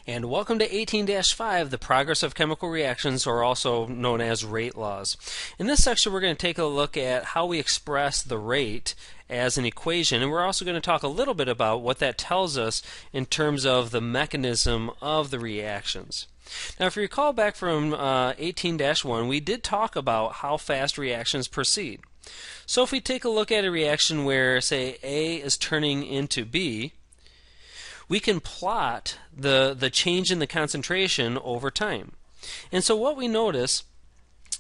And welcome to 18-5, the progress of chemical reactions, or also known as rate laws. In this section, we're going to take a look at how we express the rate as an equation, and we're also going to talk a little bit about what that tells us in terms of the mechanism of the reactions. Now, if you recall back from 18-1, we did talk about how fast reactions proceed. So if we take a look at a reaction where, say, A is turning into B, we can plot the change in the concentration over time. And so what we notice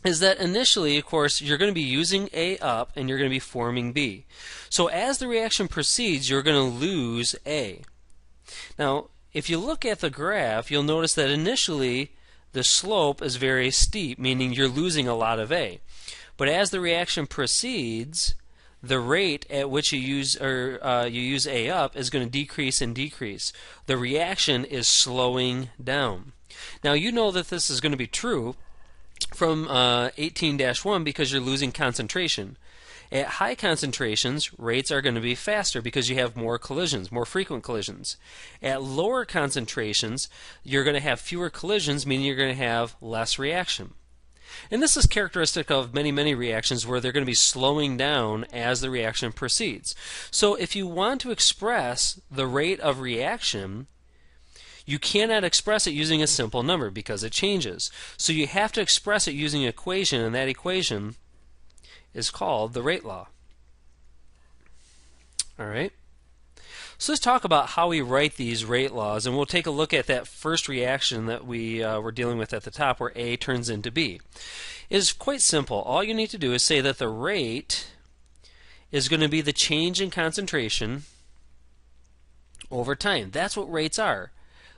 is that initially, of course, you're going to be using A up and you're going to be forming B. So as the reaction proceeds, you're going to lose A. Now, if you look at the graph, you'll notice that initially the slope is very steep, meaning you're losing a lot of A. But as the reaction proceeds, the rate at which you use A up is going to decrease and decrease. The reaction is slowing down. Now you know that this is going to be true from 18-1 because you're losing concentration. At high concentrations, rates are going to be faster because you have more collisions, more frequent collisions. At lower concentrations, you're going to have fewer collisions, meaning you're going to have less reaction. And this is characteristic of many reactions where they're going to be slowing down as the reaction proceeds. So if you want to express the rate of reaction, you cannot express it using a simple number because it changes. So you have to express it using an equation, and that equation is called the rate law. Alright? So let's talk about how we write these rate laws, and we'll take a look at that first reaction that we were dealing with at the top where A turns into B. It is quite simple. All you need to do is say that the rate is going to be the change in concentration over time. That's what rates are.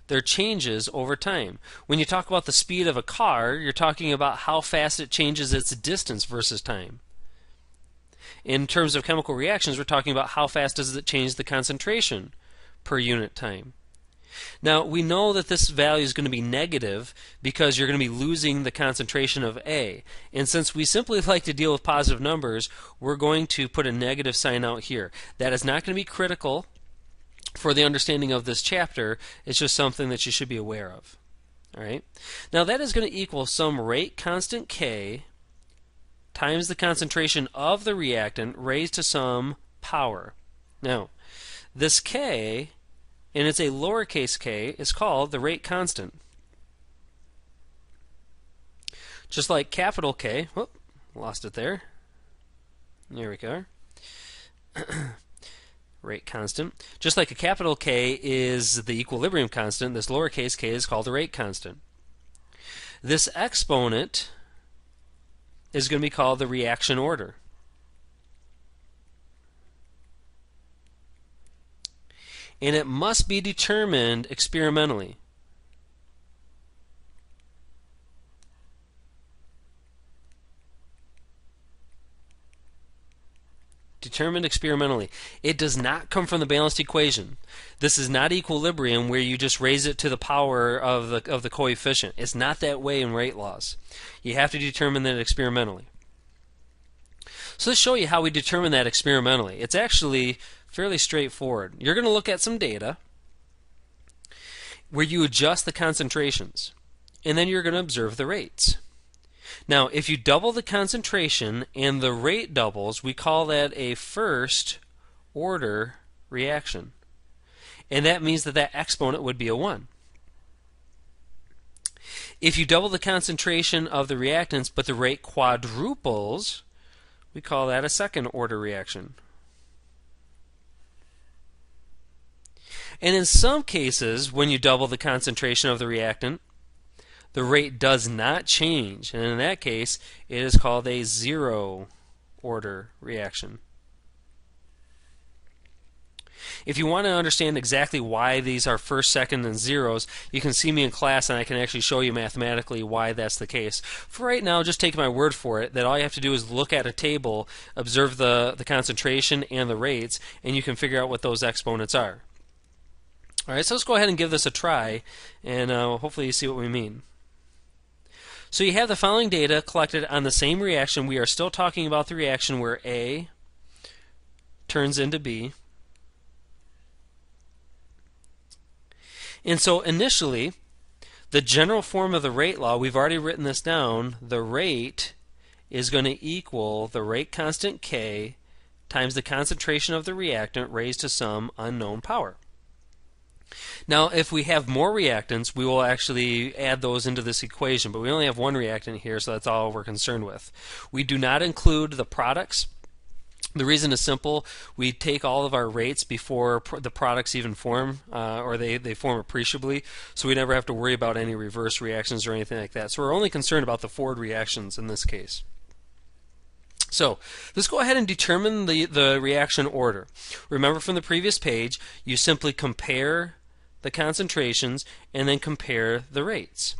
They're changes over time. When you talk about the speed of a car, you're talking about how fast it changes its distance versus time. In terms of chemical reactions, we're talking about how fast does it change the concentration per unit time. Now, we know that this value is going to be negative because you're going to be losing the concentration of A. And since we simply like to deal with positive numbers, we're going to put a negative sign out here. That is not going to be critical for the understanding of this chapter. It's just something that you should be aware of. All right? Now, that is going to equal some rate constant K times the concentration of the reactant raised to some power. Now, this K, and it's a lowercase k, is called the rate constant. Just like capital K, whoop, lost it there. There we go. Rate constant. Just like a capital K is the equilibrium constant, this lowercase k is called the rate constant. This exponent is going to be called the reaction order. And it must be determined experimentally. Determined experimentally. It does not come from the balanced equation. This is not equilibrium where you just raise it to the power of the coefficient. It's not that way in rate laws. You have to determine that experimentally. So let's show you how we determine that experimentally. It's actually fairly straightforward. You're going to look at some data where you adjust the concentrations, and then you're going to observe the rates. Now, if you double the concentration and the rate doubles, we call that a first order reaction. And that means that that exponent would be a 1. If you double the concentration of the reactants but the rate quadruples, we call that a second order reaction. And in some cases, when you double the concentration of the reactant, the rate does not change, and in that case, it is called a zero order reaction. If you want to understand exactly why these are first, second, and zeros, you can see me in class and I can actually show you mathematically why that's the case. For right now, just take my word for it that all you have to do is look at a table, observe the concentration and the rates, and you can figure out what those exponents are. Alright, so let's go ahead and give this a try, and hopefully you see what we mean. So you have the following data collected on the same reaction. We are still talking about the reaction where A turns into B. And so initially, the general form of the rate law, we've already written this down, the rate is going to equal the rate constant K times the concentration of the reactant raised to some unknown power. Now, if we have more reactants, we will actually add those into this equation, but we only have one reactant here, so that's all we're concerned with. We do not include the products. The reason is simple. We take all of our rates before the products even form, or they form appreciably, so we never have to worry about any reverse reactions or anything like that. So we're only concerned about the forward reactions in this case. So let's go ahead and determine the reaction order. Remember from the previous page, you simply compare the concentrations and then compare the rates.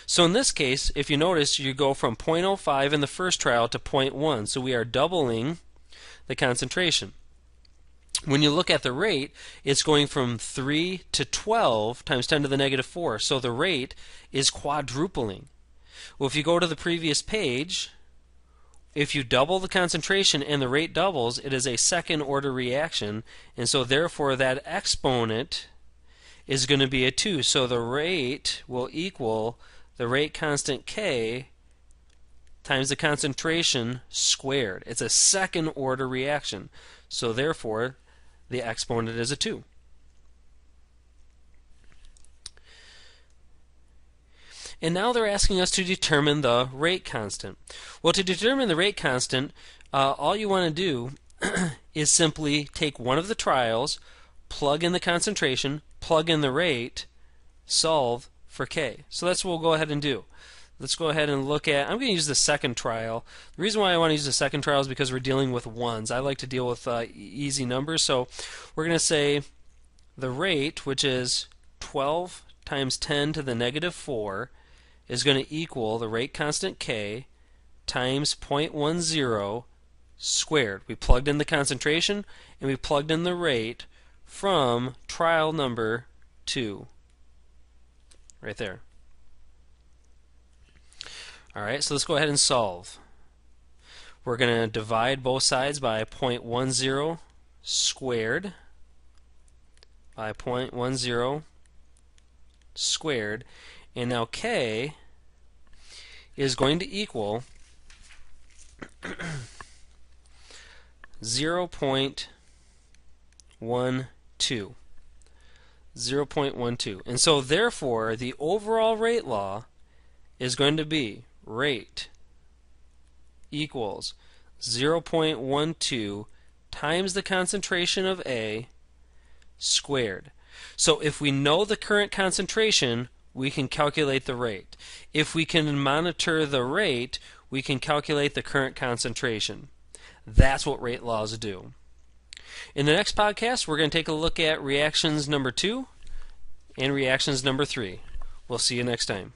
So in this case, if you notice, you go from 0.05 in the first trial to 0.1, so we are doubling the concentration. When you look at the rate, it's going from 3 to 12 times 10 to the negative 4, so the rate is quadrupling. Well, if you go to the previous page, if you double the concentration and the rate doubles, it is a second order reaction, and so therefore that exponent is going to be a 2. So the rate will equal the rate constant K times the concentration squared. It's a second order reaction, so therefore the exponent is a 2. And now they're asking us to determine the rate constant. Well, to determine the rate constant, all you want to do is simply take one of the trials, plug in the concentration, plug in the rate, solve for K. So that's what we'll go ahead and do. Let's go ahead and look at, I'm going to use the second trial. The reason why I want to use the second trial is because we're dealing with ones. I like to deal with easy numbers, so we're going to say the rate, which is 12 times 10 to the negative 4, is going to equal the rate constant K times 0.10 squared. We plugged in the concentration and we plugged in the rate from trial number 2. Right there. Alright, so let's go ahead and solve. We're going to divide both sides by 0.10 squared by 0.10 squared. And now K is going to equal 0.12. 0.12. And so therefore the overall rate law is going to be rate equals 0.12 times the concentration of A squared. So if we know the current concentration, we can calculate the rate. If we can monitor the rate, we can calculate the current concentration. That's what rate laws do. In the next podcast, we're going to take a look at reactions number 2 and reactions number 3. We'll see you next time.